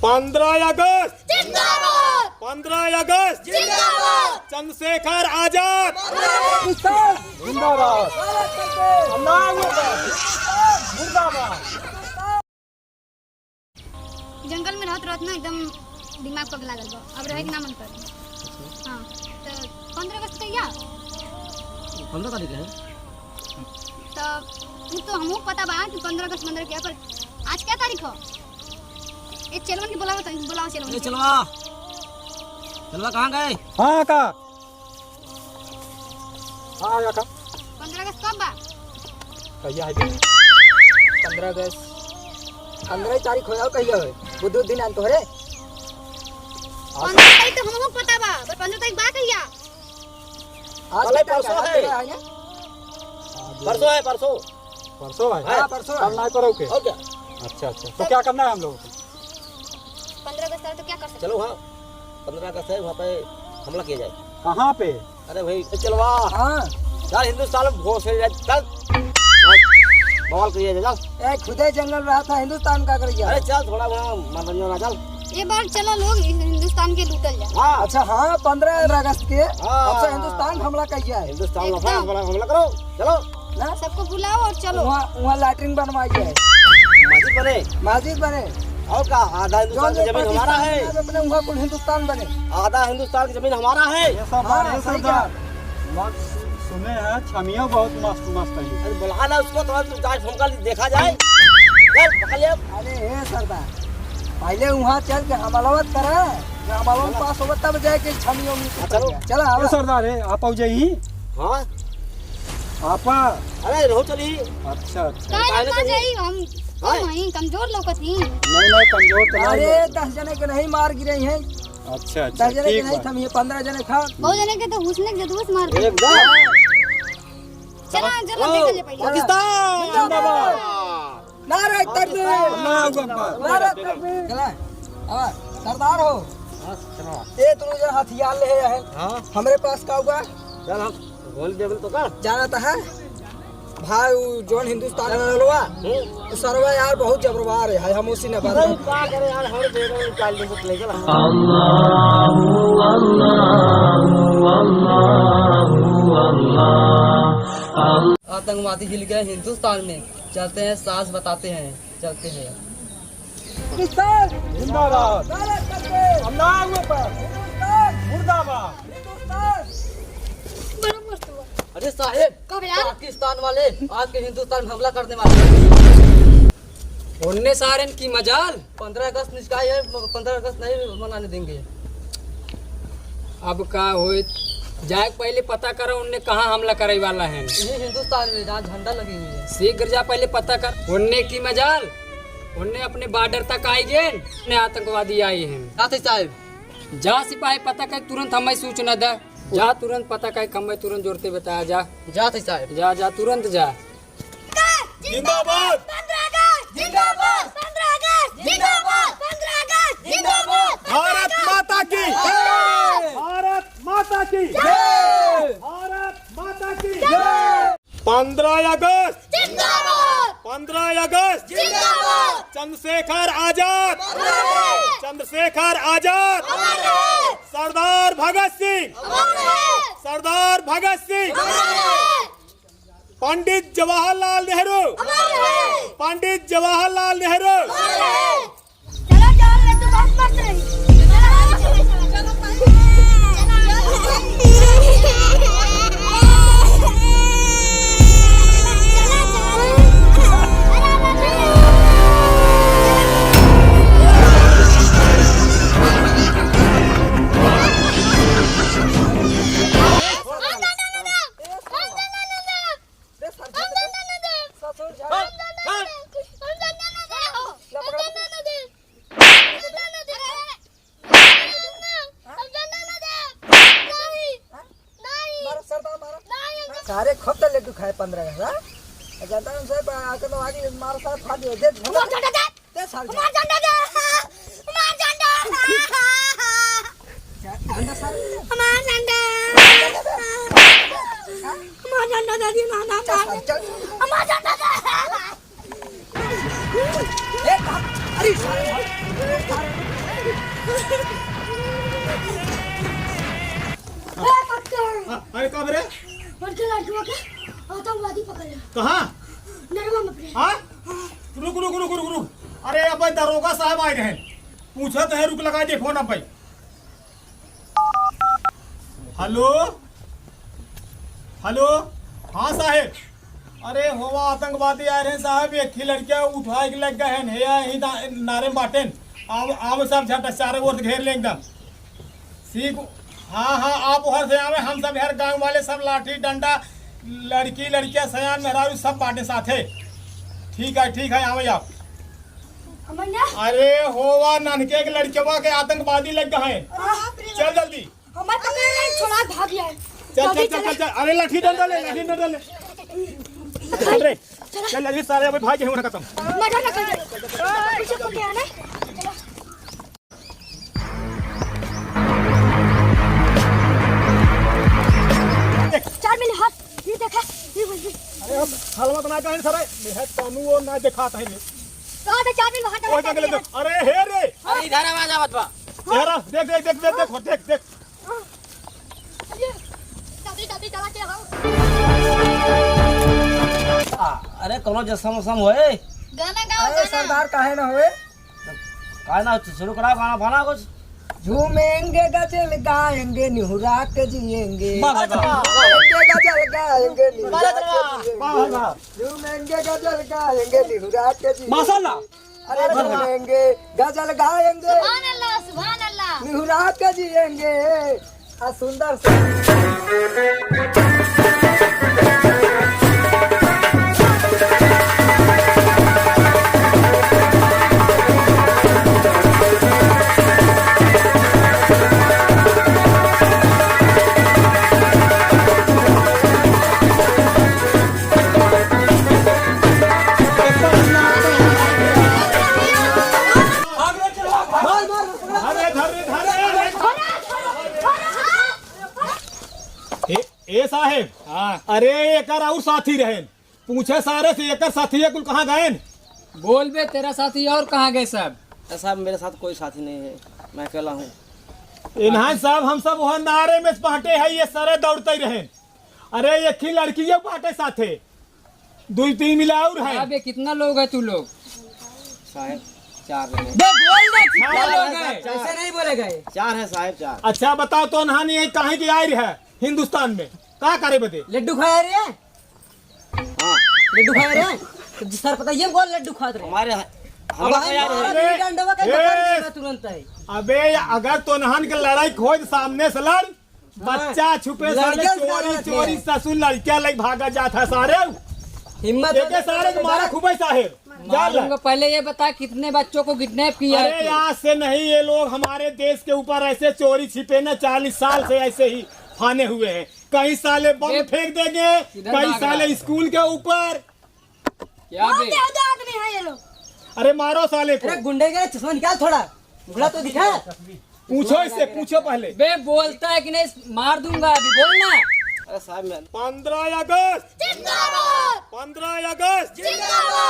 15 अगस्त जिंदाबाद, 15 अगस्त जिंदाबाद, चंद्रशेखर आजाद जिंदाबाद। जंगल में रहत रहत ना एकदम दिमाग पक लागल बा। अब रहे के ना मन कर। हां तो 15 अगस्त कहिया 15 तारीख है तो हमको पता बा कि 15 अगस्त 15 के पर आज क्या तारीख हो? एक चलवन के बुलाओ तो बुलाओ चलवन। ए चलवा चलवा कहाँ गए? हाँ का हाँ का 15 अगस्त कब बा? कहिया है 15 अगस्त 15 तारीख हो जाओ कहिया है बुध दिन आन तोहरे 15 तारीख तो हमको पता बा पर 15 तारीख बा कहिया? आज कल परसों परसों है है। ना परसों है परसों। परसों है हाँ परसों कल नहीं करोगे? और क्या? अच्छा तो क्या करना है हम लोगों को? 15 अगस्त तो क्या कर सकते? चलो हाँ 15 अगस्त है वहाँ पे हमला किया जाए। कहाँ पे? अरे भाई चलवा हाँ यार हिंदुस्तान में घोष है चल बवाल करिए चल। ए खुदे जंगल रहा था हिंदुस्तान का कर गया। अरे चल थोड़ा बड़ा मनोरंजन चल। ये बार चलो लोग हिंदुस्तान के लूटल जाए। हाँ अच्छा हाँ 15 अगस्त के हाँ। अब से हिंदुस्तान हमला किया है हिंदुस्तान में हमला करो चलो। ना सबको बुलाओ और चलो। वहाँ लैट्रिन बनवाई है मस्जिद बने मस्जिद बने और क्या आधा हिंदुस्तान की जमीन हमारा है। अपने वहाँ कुल हिंदुस्तान बने। आधा हिंदुस्तान की जमीन हमारा है। ये सब हाँ, ये सही सब कहा। सुने हैं छमिया बहुत मस्त मस्त है। अरे बुला ना उसको थोड़ा जांच फमका देखा जाए। चल पकड़ लिया। अरे हे सरदार पहले वहाँ चल के हमलावत करा हमलावत पास होगा तब जाए के छमियों में चलो। चला ये आवा। सरदार है आप आओ जाइए हाँ आपा। अरे रहो चली। अच्छा अच्छा काहे ना काहे जाई हम हाँ। वहीं कमजोर लोगत ही। नहीं कमजोर तो नहीं अरे है। 10 जने के नहीं मार गिरे हैं अच्छा 10 अच्छा जने के ठीक नहीं बात। थम ये 15 जने खा बहुत जने के तो हुस्न के जदूस मार दे। एकदम चला चलो देख ले पहले। पाकिस्तान जिंदाबाद। नारे तकबीर अल्लाहू अकबर। नारे तकबीर चला आवा सरदार हो ये तुम जो हथियार ले है हाँ हमारे पास का होगा चल हम गोली देवल तो कर। जाना तो है भाई वो जोन हिंदुस्तान में लोगा सरवा यार बहुत जबरवार है हम उसी ने अरे बात क्या करे यार हमारे बेटे में निकाल दे ले चला। आतंकवादी हिल गए हिंदुस्तान में चलते हैं सास बताते हैं चलते हैं जिंदाबाद अल्लाहू अकबर मुर्दाबाद। बड़ा मस्त हुआ। अरे साहेब कब यार? पाकिस्तान वाले आज के हिंदुस्तान में हमला करने वाले उनने सारे की मजाल 15 अगस्त निकाय है 15 अगस्त नहीं मनाने देंगे। अब का होए जाए पहले पता करो उनने कहाँ हमला करे वाला है। ये हिंदुस्तान में जहाँ झंडा लगी हुई है शीघ्र जा पहले पता कर। उनने की मजाल उनने अपने बॉर्डर तक आई गए ने आतंकवादी आए हैं। साथी साहब जा सिपाही पता कर तुरंत हमें सूचना दे। जा तुरंत पता कर हमें तुरंत जोड़ते बताया जा जाते साहब जा जा तुरंत जा। जिंदाबाद 15 अगस्त जिंदाबाद, 15 अगस्त जिंदाबाद, 15 अगस्त जिंदाबाद। भारत माता की भारत माता की भारत माता की 15 अगस्त जिंदाबाद, 15 अगस्त जिंदाबाद, चंद्रशेखर आजाद चंद्रशेखर आजाद अमर रहे, सरदार भगत सिंह अमर रहे, सरदार भगत सिंह अमर रहे, पंडित जवाहरलाल नेहरू अमर रहे, पंडित जवाहरलाल नेहरू अमर रहे। चलो चल ले तू बहुत मस्त रही। सारे खप तो ले दुखाए 15 अगस्त जनता साहब आकर तो आगे मार साथ खा दियो दे मार झंडा दे, दे साल मार झंडा दे, मार झंडा, झंडा साल मार झंडा, मार झंडा दे दी ना ना चल चल मार झंडा दे। ए अरे अरे कब रे आतंकवादी पकड़े कहाँ नरवा में पकड़े। हाँ रुक रुक रुक रुक रुक अरे अब भाई दरोगा साहब आए रहे पूछा तो है रुक लगा दे फोन अब भाई। हेलो हेलो हाँ साहेब अरे होवा आतंकवादी आए रहे साहब एक ही लड़कियां उठा के लग गए हैं यही नारे बाटेन आव सब झट चारों ओर घेर ले एकदम सीख। हाँ हाँ आप उधर से आवे हम सब हर गांव वाले सब लाठी डंडा लड़की लड़कियां सयान मेहरारू सब बाटे साथे। ठीक है आवे आप। अमन्या अरे होवा ननके के लड़केवा के आतंकवादी लग गए हैं चल जल्दी हमारे पकड़े नहीं छोड़ा भाग गया है। चल अरे लाठी डंडा ले चल रे चल जल्दी सारे अभी भाग होना खत्म। मजा ना कर पीछे को क्या है चार मिले हाथ ये देखा ये बोल अरे अब हलवा बना के सारे है कानू वो ना दिखाता है कहां था चार मिले ओए हाथ जंगल देख अरे हे रे अरे इधर आवाज आवत बा हेरा देख दादी चला के आओ अरे कोनो जसम उसम होए गाना गाओ अरे सरदार काहे ना होए काय ना शुरू कराओ गाना भाना कुछ झूमेंगे गजल गाएंगे निहुरा के जिएंगे वाह, वाह, वाह। झूमेंगे गजल गाएंगे निहुरा के वाह, जिएंगे वाह। झूमेंगे गजल गाएंगे निहुरा के जिएंगे माशाल्लाह अरे झूमेंगे गजल गाएंगे सुभान अल्लाह निहुरा के जिएंगे आ सुंदर से ए साहेब अरे एकर और साथी रहे पूछे सारे से एकर साथी कुल कहाँ गए। बोल बे तेरा साथी और कहाँ गए सब? ऐसा मेरे साथ कोई साथी नहीं है मैं अकेला हूँ। इन्हें सब हम सब वहाँ नारे में बांटे है ये सारे दौड़ते ही रहे। अरे एक ही लड़की बांटे साथे 2-3 मिला और है। अबे कितना लोग है तू लोग? साहेब 4 हैं। बे बोल दे कितना लोग है? ऐसे नहीं बोले गए। 4 है साहेब 4। अच्छा बताओ तो नहानी है कहाँ की आई है हिंदुस्तान में क्या करे बते। लड्डू खाया रे हाँ लड्डू खाया रे तो सर पता ये बोल लड्डू खा रहे हमारे अब हम यार अरे, डंडवा का ए, पकड़ तुरंत है। अबे अगर तो नहान के लड़ाई खोज सामने से लड़ बच्चा छुपे साले लड़कियां से चोरी लड़ते चोरी हैं। ससुर लड़कियां लग भागा जाता सारे हिम्मत देखे सारे के मारा खूबे साहेब जान मालूम को पहले ये बता कितने बच्चों को किडनैप किया है अरे तू? आज से नहीं ये लोग हमारे देश के ऊपर ऐसे चोरी छिपे न 40 साल से ऐसे ही फाने हुए हैं। कई साले बम ये- फेंक देंगे किधर कई भाग रहा साले है? स्कूल के ऊपर। क्या बे? आदमी है ये लोग अरे मारो साले को अरे गुंडे का चश्मा निकाल थोड़ा गुड़ा तो दिखा। पूछो इससे पूछो पहले। बे बोलता है कि नहीं मार दूंगा अभी बोलना। अरे साहब मैं 15 अगस्त जिंदाबाद 15 अगस्त जिंदाबाद